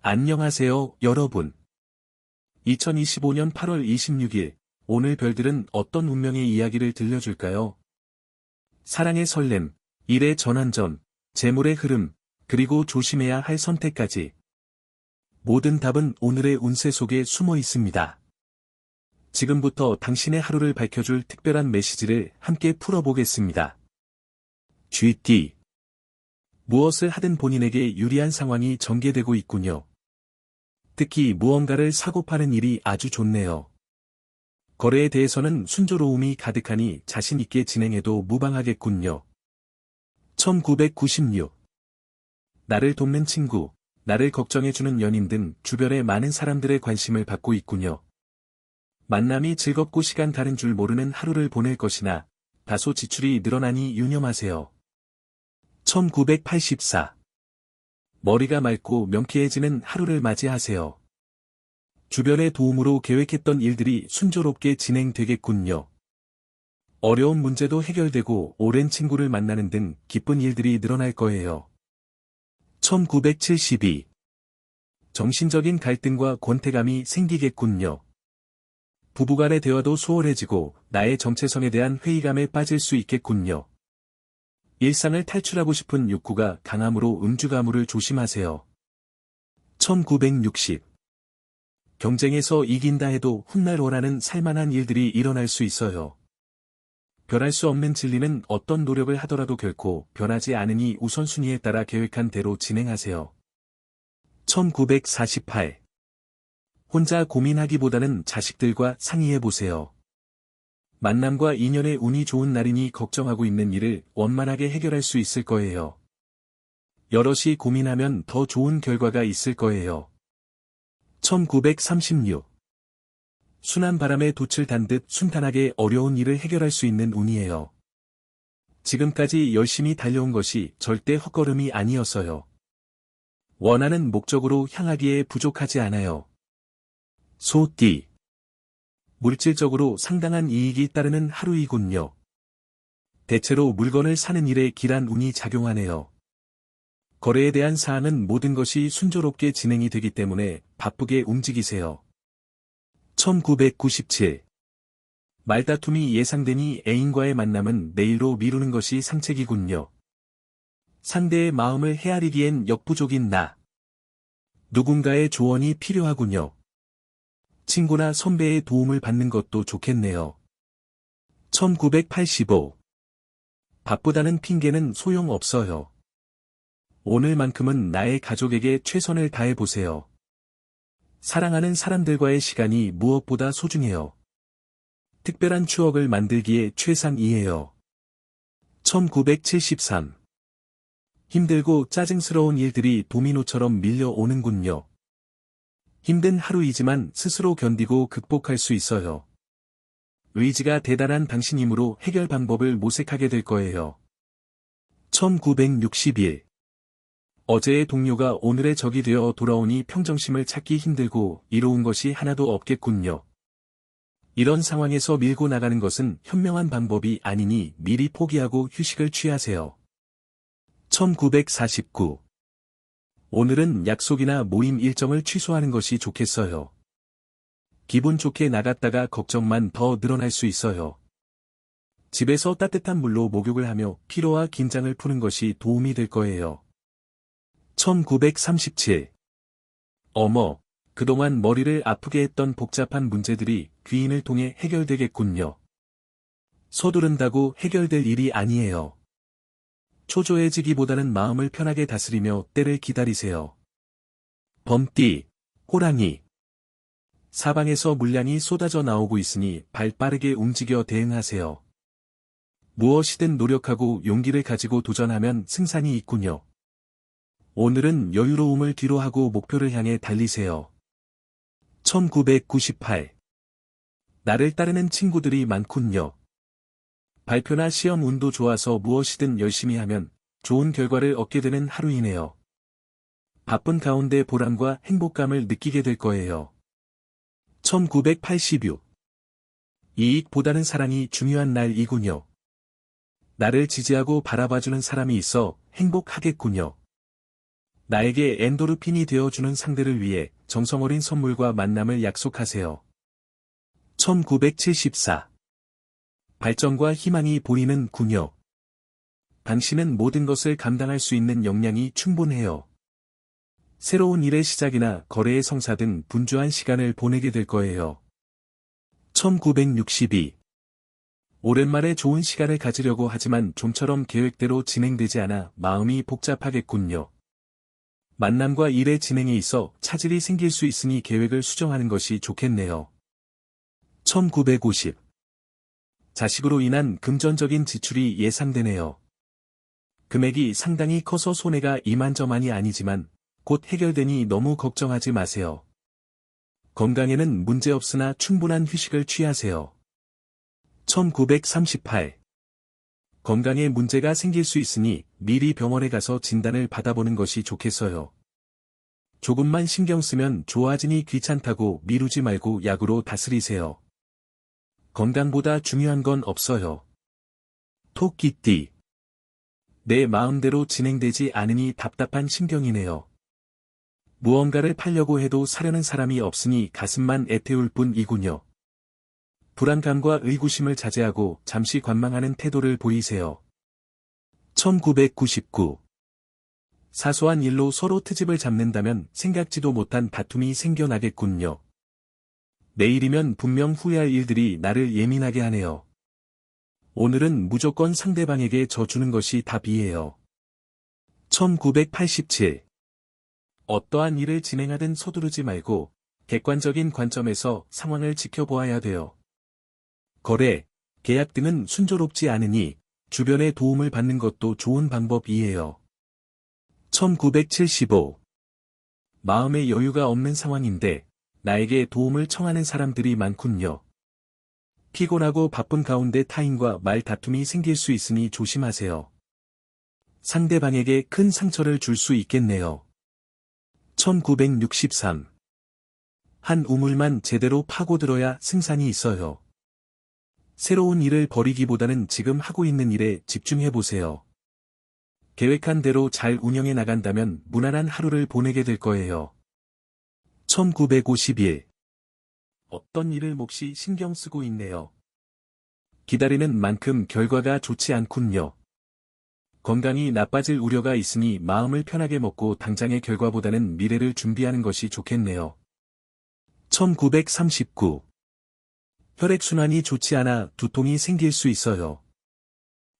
안녕하세요, 여러분. 2025년 8월 26일, 오늘 별들은 어떤 운명의 이야기를 들려줄까요? 사랑의 설렘, 일의 전환점, 재물의 흐름, 그리고 조심해야 할 선택까지. 모든 답은 오늘의 운세 속에 숨어 있습니다. 지금부터 당신의 하루를 밝혀줄 특별한 메시지를 함께 풀어보겠습니다. GT. 무엇을 하든 본인에게 유리한 상황이 전개되고 있군요. 특히 무언가를 사고 파는 일이 아주 좋네요. 거래에 대해서는 순조로움이 가득하니 자신 있게 진행해도 무방하겠군요. 1996. 나를 돕는 친구, 나를 걱정해주는 연인 등 주변의 많은 사람들의 관심을 받고 있군요. 만남이 즐겁고 시간 가는 줄 모르는 하루를 보낼 것이나 다소 지출이 늘어나니 유념하세요. 1984. 머리가 맑고 명쾌해지는 하루를 맞이하세요. 주변의 도움으로 계획했던 일들이 순조롭게 진행되겠군요. 어려운 문제도 해결되고 오랜 친구를 만나는 등 기쁜 일들이 늘어날 거예요. 1972. 정신적인 갈등과 권태감이 생기겠군요. 부부간의 대화도 수월해지고 나의 정체성에 대한 회의감에 빠질 수 있겠군요. 일상을 탈출하고 싶은 욕구가 강함으로 음주가물을 조심하세요. 1960. 경쟁에서 이긴다 해도 훗날 원하는 살만한 일들이 일어날 수 있어요. 변할 수 없는 진리는 어떤 노력을 하더라도 결코 변하지 않으니 우선순위에 따라 계획한 대로 진행하세요. 1948. 혼자 고민하기보다는 자식들과 상의해보세요. 만남과 인연의 운이 좋은 날이니 걱정하고 있는 일을 원만하게 해결할 수 있을 거예요. 여럿이 고민하면 더 좋은 결과가 있을 거예요. 1936. 순한 바람에 돛을 단 듯 순탄하게 어려운 일을 해결할 수 있는 운이에요. 지금까지 열심히 달려온 것이 절대 헛걸음이 아니었어요. 원하는 목적으로 향하기에 부족하지 않아요. 소띠. 물질적으로 상당한 이익이 따르는 하루이군요. 대체로 물건을 사는 일에 길한 운이 작용하네요. 거래에 대한 사항은 모든 것이 순조롭게 진행이 되기 때문에 바쁘게 움직이세요. 1997. 말다툼이 예상되니 애인과의 만남은 내일로 미루는 것이 상책이군요. 상대의 마음을 헤아리기엔 역부족인 나. 누군가의 조언이 필요하군요. 친구나 선배의 도움을 받는 것도 좋겠네요. 1985. 바쁘다는 핑계는 소용없어요. 오늘만큼은 나의 가족에게 최선을 다해보세요. 사랑하는 사람들과의 시간이 무엇보다 소중해요. 특별한 추억을 만들기에 최상이에요. 1973. 힘들고 짜증스러운 일들이 도미노처럼 밀려오는군요. 힘든 하루이지만 스스로 견디고 극복할 수 있어요. 의지가 대단한 당신이므로 해결 방법을 모색하게 될 거예요. 1961. 어제의 동료가 오늘의 적이 되어 돌아오니 평정심을 찾기 힘들고 이로운 것이 하나도 없겠군요. 이런 상황에서 밀고 나가는 것은 현명한 방법이 아니니 미리 포기하고 휴식을 취하세요. 1949. 오늘은 약속이나 모임 일정을 취소하는 것이 좋겠어요. 기분 좋게 나갔다가 걱정만 더 늘어날 수 있어요. 집에서 따뜻한 물로 목욕을 하며 피로와 긴장을 푸는 것이 도움이 될 거예요. 1937. 어머, 그동안 머리를 아프게 했던 복잡한 문제들이 귀인을 통해 해결되겠군요. 서두른다고 해결될 일이 아니에요. 초조해지기보다는 마음을 편하게 다스리며 때를 기다리세요. 범띠, 호랑이. 사방에서 물량이 쏟아져 나오고 있으니 발 빠르게 움직여 대응하세요. 무엇이든 노력하고 용기를 가지고 도전하면 승산이 있군요. 오늘은 여유로움을 뒤로하고 목표를 향해 달리세요. 1998. 나를 따르는 친구들이 많군요. 발표나 시험 운도 좋아서 무엇이든 열심히 하면 좋은 결과를 얻게 되는 하루이네요. 바쁜 가운데 보람과 행복감을 느끼게 될 거예요. 1986. 이익보다는 사랑이 중요한 날이군요. 나를 지지하고 바라봐주는 사람이 있어 행복하겠군요. 나에게 엔도르핀이 되어주는 상대를 위해 정성어린 선물과 만남을 약속하세요. 1974. 발전과 희망이 보이는 구녀. 당신은 모든 것을 감당할 수 있는 역량이 충분해요. 새로운 일의 시작이나 거래의 성사 등 분주한 시간을 보내게 될 거예요. 1962. 오랜만에 좋은 시간을 가지려고 하지만 좀처럼 계획대로 진행되지 않아 마음이 복잡하겠군요. 만남과 일의 진행에 있어 차질이 생길 수 있으니 계획을 수정하는 것이 좋겠네요. 1950. 자식으로 인한 금전적인 지출이 예상되네요. 금액이 상당히 커서 손해가 이만저만이 아니지만 곧 해결되니 너무 걱정하지 마세요. 건강에는 문제없으나 충분한 휴식을 취하세요. 1938. 건강에 문제가 생길 수 있으니 미리 병원에 가서 진단을 받아보는 것이 좋겠어요. 조금만 신경 쓰면 좋아지니 귀찮다고 미루지 말고 약으로 다스리세요. 건강보다 중요한 건 없어요. 토끼띠. 내 마음대로 진행되지 않으니 답답한 심경이네요. 무언가를 팔려고 해도 사려는 사람이 없으니 가슴만 애태울 뿐이군요. 불안감과 의구심을 자제하고 잠시 관망하는 태도를 보이세요. 1999. 사소한 일로 서로 트집을 잡는다면 생각지도 못한 다툼이 생겨나겠군요. 내일이면 분명 후회할 일들이 나를 예민하게 하네요. 오늘은 무조건 상대방에게 져주는 것이 답이에요. 1987. 어떠한 일을 진행하든 서두르지 말고 객관적인 관점에서 상황을 지켜보아야 돼요. 거래, 계약 등은 순조롭지 않으니 주변의 도움을 받는 것도 좋은 방법이에요. 1975. 마음의 여유가 없는 상황인데 나에게 도움을 청하는 사람들이 많군요. 피곤하고 바쁜 가운데 타인과 말 다툼이 생길 수 있으니 조심하세요. 상대방에게 큰 상처를 줄 수 있겠네요. 1963. 한 우물만 제대로 파고들어야 승산이 있어요. 새로운 일을 벌이기보다는 지금 하고 있는 일에 집중해보세요. 계획한 대로 잘 운영해 나간다면 무난한 하루를 보내게 될 거예요. 1951. 어떤 일을 몹시 신경 쓰고 있네요. 기다리는 만큼 결과가 좋지 않군요. 건강이 나빠질 우려가 있으니 마음을 편하게 먹고 당장의 결과보다는 미래를 준비하는 것이 좋겠네요. 1939. 혈액순환이 좋지 않아 두통이 생길 수 있어요.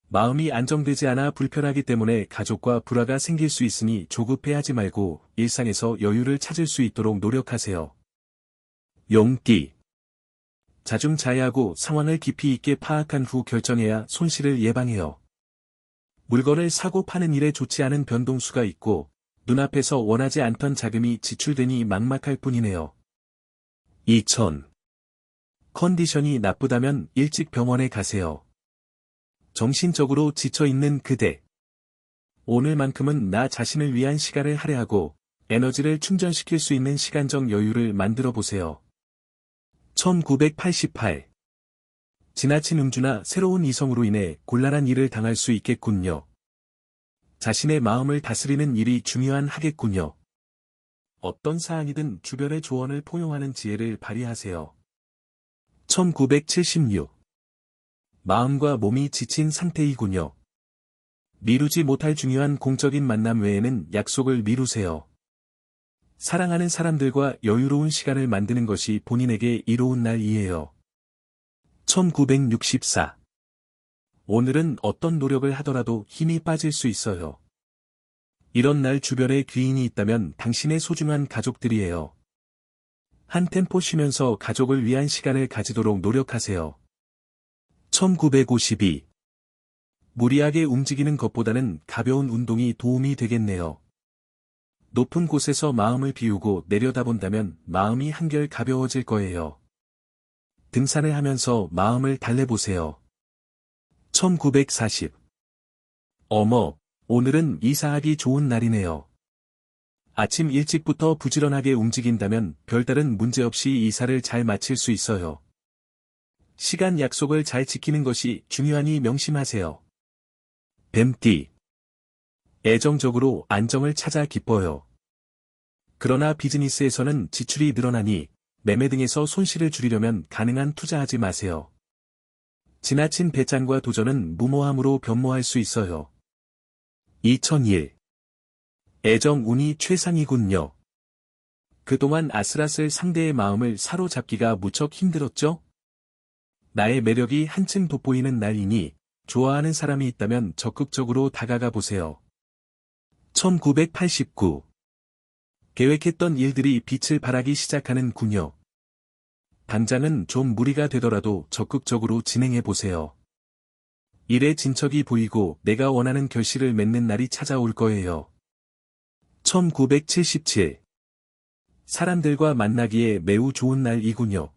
마음이 안정되지 않아 불편하기 때문에 가족과 불화가 생길 수 있으니 조급해하지 말고 일상에서 여유를 찾을 수 있도록 노력하세요. 용띠. 자중자애하고 상황을 깊이 있게 파악한 후 결정해야 손실을 예방해요. 물건을 사고 파는 일에 좋지 않은 변동수가 있고 눈앞에서 원하지 않던 자금이 지출되니 막막할 뿐이네요. 2000. 컨디션이 나쁘다면 일찍 병원에 가세요. 정신적으로 지쳐있는 그대. 오늘만큼은 나 자신을 위한 시간을 할애하고 에너지를 충전시킬 수 있는 시간적 여유를 만들어 보세요. 1988. 지나친 음주나 새로운 이성으로 인해 곤란한 일을 당할 수 있겠군요. 자신의 마음을 다스리는 일이 중요한 하겠군요. 어떤 사안이든 주변의 조언을 포용하는 지혜를 발휘하세요. 1976. 마음과 몸이 지친 상태이군요. 미루지 못할 중요한 공적인 만남 외에는 약속을 미루세요. 사랑하는 사람들과 여유로운 시간을 만드는 것이 본인에게 이로운 날이에요. 1964. 오늘은 어떤 노력을 하더라도 힘이 빠질 수 있어요. 이런 날 주변에 귀인이 있다면 당신의 소중한 가족들이에요. 한 템포 쉬면서 가족을 위한 시간을 가지도록 노력하세요. 1952. 무리하게 움직이는 것보다는 가벼운 운동이 도움이 되겠네요. 높은 곳에서 마음을 비우고 내려다본다면 마음이 한결 가벼워질 거예요. 등산을 하면서 마음을 달래보세요. 1940. 어머, 오늘은 이사하기 좋은 날이네요. 아침 일찍부터 부지런하게 움직인다면 별다른 문제 없이 이사를 잘 마칠 수 있어요. 시간 약속을 잘 지키는 것이 중요하니 명심하세요. 뱀띠. 애정적으로 안정을 찾아 기뻐요. 그러나 비즈니스에서는 지출이 늘어나니 매매 등에서 손실을 줄이려면 가능한 투자하지 마세요. 지나친 배짱과 도전은 무모함으로 변모할 수 있어요. 2001. 애정 운이 최상이군요. 그동안 아슬아슬 상대의 마음을 사로잡기가 무척 힘들었죠? 나의 매력이 한층 돋보이는 날이니 좋아하는 사람이 있다면 적극적으로 다가가 보세요. 1989. 계획했던 일들이 빛을 발하기 시작하는 군요. 당장은 좀 무리가 되더라도 적극적으로 진행해 보세요. 일의 진척이 보이고 내가 원하는 결실을 맺는 날이 찾아올 거예요. 1977. 사람들과 만나기에 매우 좋은 날이군요.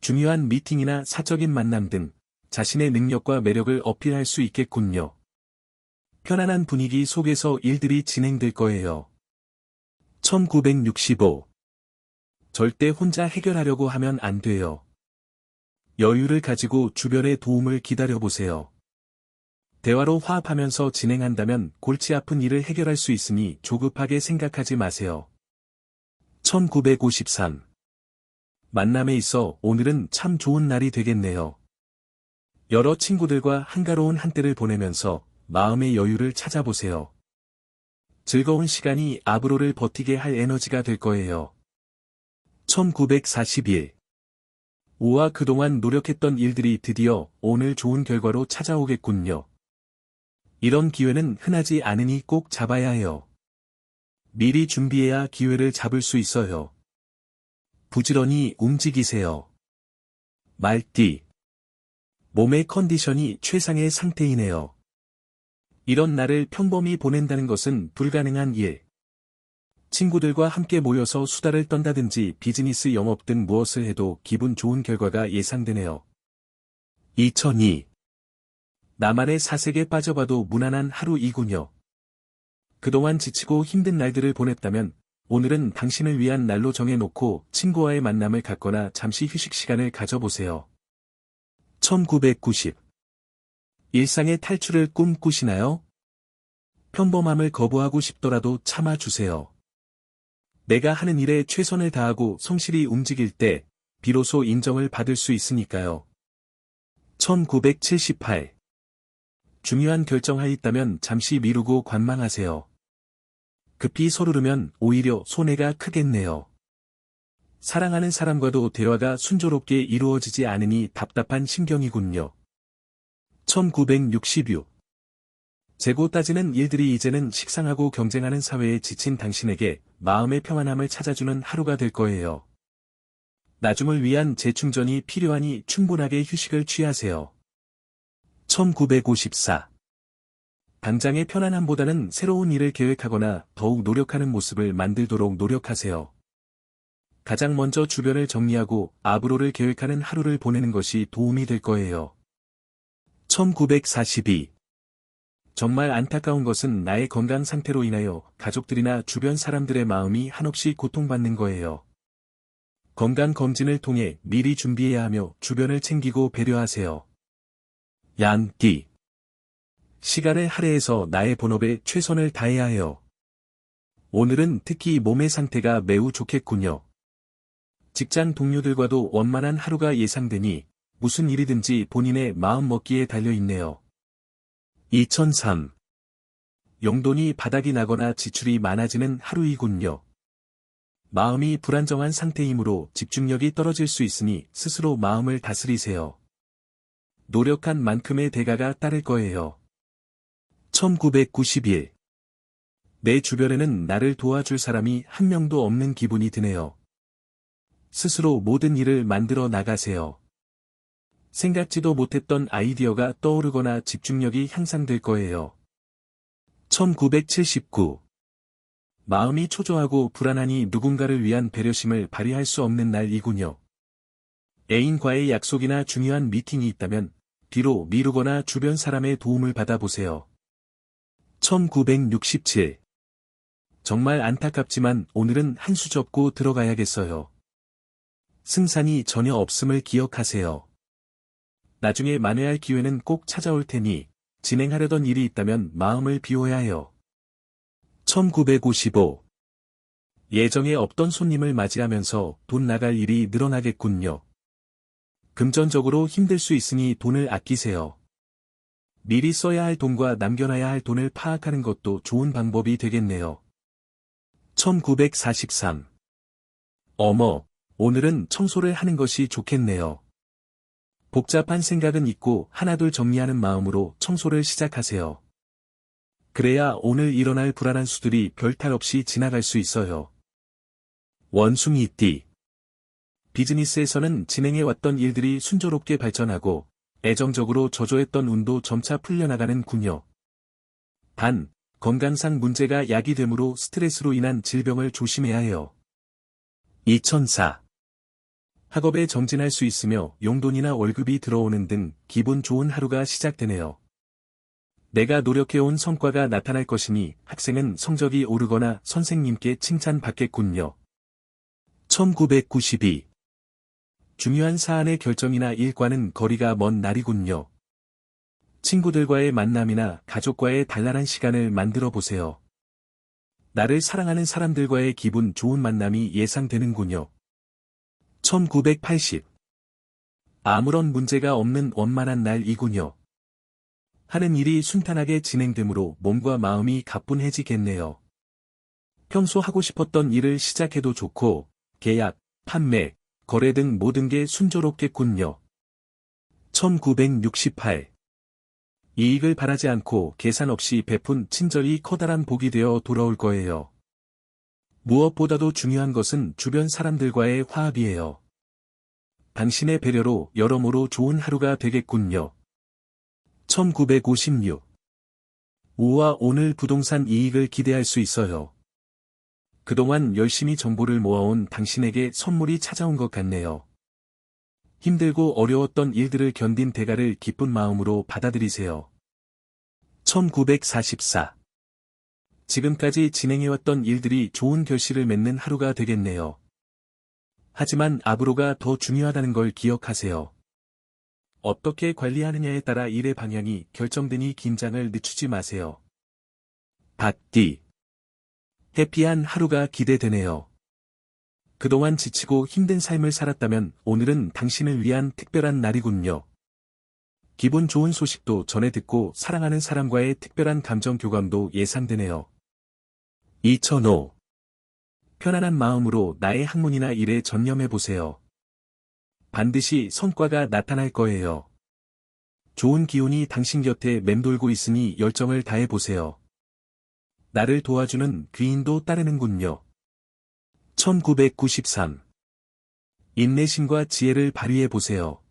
중요한 미팅이나 사적인 만남 등 자신의 능력과 매력을 어필할 수 있겠군요. 편안한 분위기 속에서 일들이 진행될 거예요. 1965. 절대 혼자 해결하려고 하면 안 돼요. 여유를 가지고 주변의 도움을 기다려보세요. 대화로 화합하면서 진행한다면 골치 아픈 일을 해결할 수 있으니 조급하게 생각하지 마세요. 1953. 만남에 있어 오늘은 참 좋은 날이 되겠네요. 여러 친구들과 한가로운 한때를 보내면서 마음의 여유를 찾아보세요. 즐거운 시간이 앞으로를 버티게 할 에너지가 될 거예요. 1941. 우와 그동안 노력했던 일들이 드디어 오늘 좋은 결과로 찾아오겠군요. 이런 기회는 흔하지 않으니 꼭 잡아야 해요. 미리 준비해야 기회를 잡을 수 있어요. 부지런히 움직이세요. 말띠. 몸의 컨디션이 최상의 상태이네요. 이런 날을 평범히 보낸다는 것은 불가능한 일. 친구들과 함께 모여서 수다를 떤다든지 비즈니스 영업 등 무엇을 해도 기분 좋은 결과가 예상되네요. 2002. 나만의 사색에 빠져봐도 무난한 하루이군요. 그동안 지치고 힘든 날들을 보냈다면 오늘은 당신을 위한 날로 정해놓고 친구와의 만남을 갖거나 잠시 휴식 시간을 가져보세요. 1990. 일상의 탈출을 꿈꾸시나요? 평범함을 거부하고 싶더라도 참아주세요. 내가 하는 일에 최선을 다하고 성실히 움직일 때 비로소 인정을 받을 수 있으니까요. 1978. 중요한 결정하였다면 잠시 미루고 관망하세요. 급히 서두르면 오히려 손해가 크겠네요. 사랑하는 사람과도 대화가 순조롭게 이루어지지 않으니 답답한 심경이군요. 1966. 재고 따지는 일들이 이제는 식상하고 경쟁하는 사회에 지친 당신에게 마음의 평안함을 찾아주는 하루가 될 거예요. 나중을 위한 재충전이 필요하니 충분하게 휴식을 취하세요. 1954. 당장의 편안함보다는 새로운 일을 계획하거나 더욱 노력하는 모습을 만들도록 노력하세요. 가장 먼저 주변을 정리하고 앞으로를 계획하는 하루를 보내는 것이 도움이 될 거예요. 1942. 정말 안타까운 것은 나의 건강 상태로 인하여 가족들이나 주변 사람들의 마음이 한없이 고통받는 거예요. 건강검진을 통해 미리 준비해야 하며 주변을 챙기고 배려하세요. 양띠. 시간을 할애해서 나의 본업에 최선을 다해야 해요. 오늘은 특히 몸의 상태가 매우 좋겠군요. 직장 동료들과도 원만한 하루가 예상되니 무슨 일이든지 본인의 마음 먹기에 달려있네요. 2003. 용돈이 바닥이 나거나 지출이 많아지는 하루이군요. 마음이 불안정한 상태이므로 집중력이 떨어질 수 있으니 스스로 마음을 다스리세요. 노력한 만큼의 대가가 따를 거예요. 1991. 내 주변에는 나를 도와줄 사람이 한 명도 없는 기분이 드네요. 스스로 모든 일을 만들어 나가세요. 생각지도 못했던 아이디어가 떠오르거나 집중력이 향상될 거예요. 1979. 마음이 초조하고 불안하니 누군가를 위한 배려심을 발휘할 수 없는 날이군요. 애인과의 약속이나 중요한 미팅이 있다면 뒤로 미루거나 주변 사람의 도움을 받아보세요. 1967. 정말 안타깝지만 오늘은 한 수 접고 들어가야겠어요. 승산이 전혀 없음을 기억하세요. 나중에 만회할 기회는 꼭 찾아올 테니 진행하려던 일이 있다면 마음을 비워야 해요. 1955. 예정에 없던 손님을 맞이하면서 돈 나갈 일이 늘어나겠군요. 금전적으로 힘들 수 있으니 돈을 아끼세요. 미리 써야 할 돈과 남겨놔야 할 돈을 파악하는 것도 좋은 방법이 되겠네요. 1943. 어머, 오늘은 청소를 하는 것이 좋겠네요. 복잡한 생각은 잊고 하나둘 정리하는 마음으로 청소를 시작하세요. 그래야 오늘 일어날 불안한 수들이 별탈 없이 지나갈 수 있어요. 원숭이띠. 비즈니스에서는 진행해왔던 일들이 순조롭게 발전하고 애정적으로 저조했던 운도 점차 풀려나가는군요. 단, 건강상 문제가 야기되므로 스트레스로 인한 질병을 조심해야 해요. 2004. 학업에 정진할 수 있으며 용돈이나 월급이 들어오는 등 기분 좋은 하루가 시작되네요. 내가 노력해온 성과가 나타날 것이니 학생은 성적이 오르거나 선생님께 칭찬받겠군요. 1992. 중요한 사안의 결정이나 일과는 거리가 먼 날이군요. 친구들과의 만남이나 가족과의 단란한 시간을 만들어 보세요. 나를 사랑하는 사람들과의 기분 좋은 만남이 예상되는군요. 1980. 아무런 문제가 없는 원만한 날이군요. 하는 일이 순탄하게 진행되므로 몸과 마음이 가뿐해지겠네요. 평소 하고 싶었던 일을 시작해도 좋고, 계약, 판매, 거래 등 모든 게 순조롭겠군요. 1968. 이익을 바라지 않고 계산 없이 베푼 친절이 커다란 복이 되어 돌아올 거예요. 무엇보다도 중요한 것은 주변 사람들과의 화합이에요. 당신의 배려로 여러모로 좋은 하루가 되겠군요. 1956. 우와, 오늘 부동산 이익을 기대할 수 있어요. 그동안 열심히 정보를 모아온 당신에게 선물이 찾아온 것 같네요. 힘들고 어려웠던 일들을 견딘 대가를 기쁜 마음으로 받아들이세요. 1944. 지금까지 진행해왔던 일들이 좋은 결실을 맺는 하루가 되겠네요. 하지만 앞으로가 더 중요하다는 걸 기억하세요. 어떻게 관리하느냐에 따라 일의 방향이 결정되니 긴장을 늦추지 마세요. 닭띠. 해피한 하루가 기대되네요. 그동안 지치고 힘든 삶을 살았다면 오늘은 당신을 위한 특별한 날이군요. 기분 좋은 소식도 전해 듣고 사랑하는 사람과의 특별한 감정 교감도 예상되네요. 2005. 편안한 마음으로 나의 학문이나 일에 전념해보세요. 반드시 성과가 나타날 거예요. 좋은 기운이 당신 곁에 맴돌고 있으니 열정을 다해보세요. 나를 도와주는 귀인도 따르는군요. 1993. 인내심과 지혜를 발휘해보세요.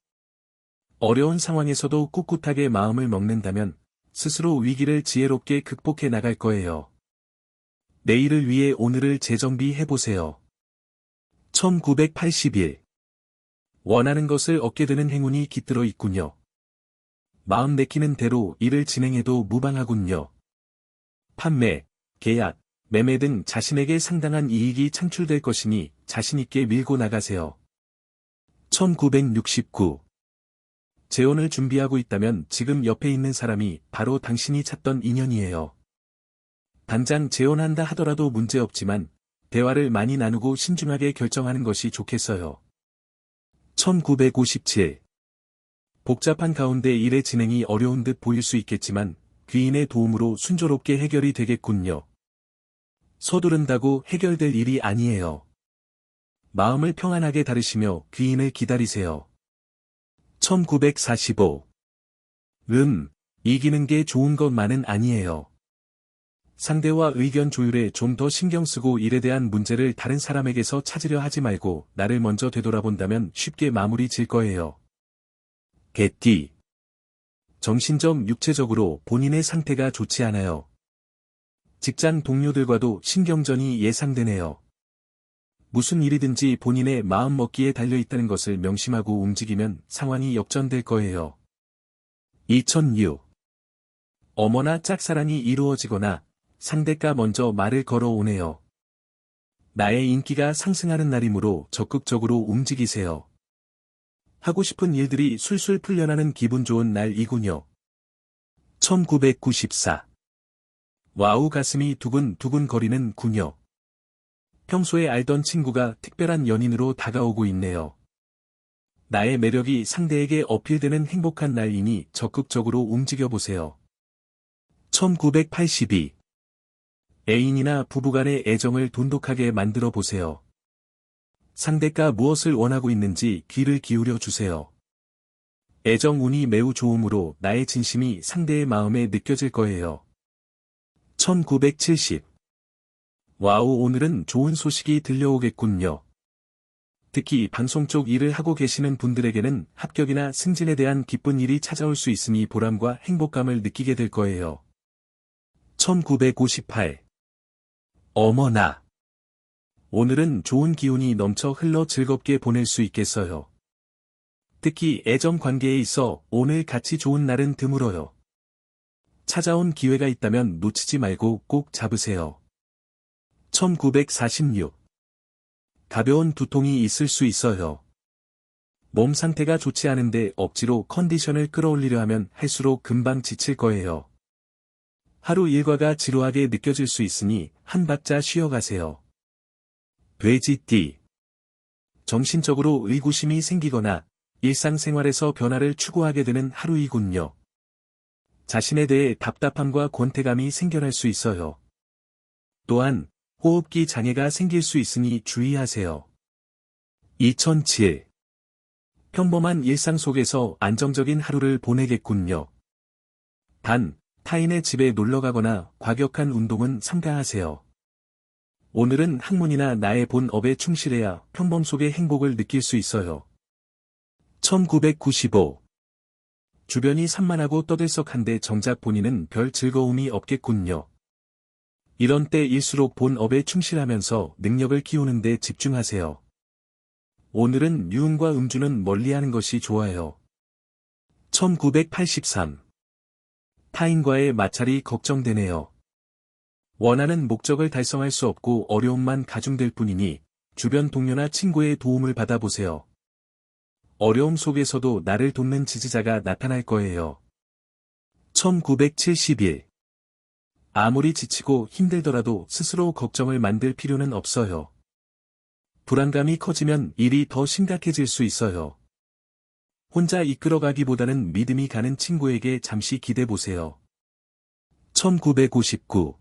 어려운 상황에서도 꿋꿋하게 마음을 먹는다면 스스로 위기를 지혜롭게 극복해 나갈 거예요. 내일을 위해 오늘을 재정비해보세요. 1981. 원하는 것을 얻게 되는 행운이 깃들어 있군요. 마음 내키는 대로 일을 진행해도 무방하군요. 판매, 계약, 매매 등 자신에게 상당한 이익이 창출될 것이니 자신있게 밀고 나가세요. 1969. 재혼을 준비하고 있다면 지금 옆에 있는 사람이 바로 당신이 찾던 인연이에요. 당장 재혼한다 하더라도 문제없지만 대화를 많이 나누고 신중하게 결정하는 것이 좋겠어요. 1957. 복잡한 가운데 일의 진행이 어려운 듯 보일 수 있겠지만 귀인의 도움으로 순조롭게 해결이 되겠군요. 서두른다고 해결될 일이 아니에요. 마음을 평안하게 다루시며 귀인을 기다리세요. 1945. 이기는 게 좋은 것만은 아니에요. 상대와 의견 조율에 좀 더 신경 쓰고 일에 대한 문제를 다른 사람에게서 찾으려 하지 말고 나를 먼저 되돌아본다면 쉽게 마무리 질 거예요. 개띠. 정신적 육체적으로 본인의 상태가 좋지 않아요. 직장 동료들과도 신경전이 예상되네요. 무슨 일이든지 본인의 마음 먹기에 달려있다는 것을 명심하고 움직이면 상황이 역전될 거예요. 2006. 어머나 짝사랑이 이루어지거나 상대가 먼저 말을 걸어오네요. 나의 인기가 상승하는 날이므로 적극적으로 움직이세요. 하고 싶은 일들이 술술 풀려나는 기분 좋은 날이군요. 1994. 와우 가슴이 두근두근 거리는 군요. 평소에 알던 친구가 특별한 연인으로 다가오고 있네요. 나의 매력이 상대에게 어필되는 행복한 날이니 적극적으로 움직여보세요. 1982. 애인이나 부부간의 애정을 돈독하게 만들어 보세요. 상대가 무엇을 원하고 있는지 귀를 기울여 주세요. 애정 운이 매우 좋으므로 나의 진심이 상대의 마음에 느껴질 거예요. 1970. 와우, 오늘은 좋은 소식이 들려오겠군요. 특히 방송 쪽 일을 하고 계시는 분들에게는 합격이나 승진에 대한 기쁜 일이 찾아올 수 있으니 보람과 행복감을 느끼게 될 거예요. 1958. 어머나. 오늘은 좋은 기운이 넘쳐 흘러 즐겁게 보낼 수 있겠어요. 특히 애정 관계에 있어 오늘 같이 좋은 날은 드물어요. 찾아온 기회가 있다면 놓치지 말고 꼭 잡으세요. 1946. 가벼운 두통이 있을 수 있어요. 몸 상태가 좋지 않은데 억지로 컨디션을 끌어올리려 하면 할수록 금방 지칠 거예요. 하루 일과가 지루하게 느껴질 수 있으니 한 박자 쉬어가세요. 돼지띠. 정신적으로 의구심이 생기거나 일상생활에서 변화를 추구하게 되는 하루이군요. 자신에 대해 답답함과 권태감이 생겨날 수 있어요. 또한 호흡기 장애가 생길 수 있으니 주의하세요. 2007. 평범한 일상 속에서 안정적인 하루를 보내겠군요. 단, 타인의 집에 놀러가거나 과격한 운동은 삼가하세요. 오늘은 학문이나 나의 본업에 충실해야 평범 속의 행복을 느낄 수 있어요. 1995. 주변이 산만하고 떠들썩한데 정작 본인은 별 즐거움이 없겠군요. 이런 때일수록 본업에 충실하면서 능력을 키우는 데 집중하세요. 오늘은 유흥과 음주는 멀리하는 것이 좋아요. 1983. 타인과의 마찰이 걱정되네요. 원하는 목적을 달성할 수 없고 어려움만 가중될 뿐이니 주변 동료나 친구의 도움을 받아보세요. 어려움 속에서도 나를 돕는 지지자가 나타날 거예요. 1971. 아무리 지치고 힘들더라도 스스로 걱정을 만들 필요는 없어요. 불안감이 커지면 일이 더 심각해질 수 있어요. 혼자 이끌어가기보다는 믿음이 가는 친구에게 잠시 기대보세요. 1959.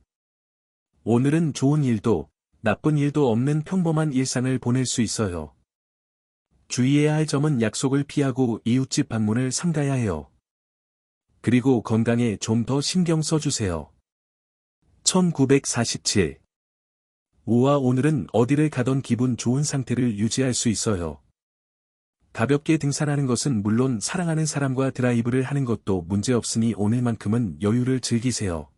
오늘은 좋은 일도, 나쁜 일도 없는 평범한 일상을 보낼 수 있어요. 주의해야 할 점은 약속을 피하고 이웃집 방문을 삼가야 해요. 그리고 건강에 좀 더 신경 써주세요. 1947. 우와, 오늘은 어디를 가던 기분 좋은 상태를 유지할 수 있어요. 가볍게 등산하는 것은 물론 사랑하는 사람과 드라이브를 하는 것도 문제없으니 오늘만큼은 여유를 즐기세요.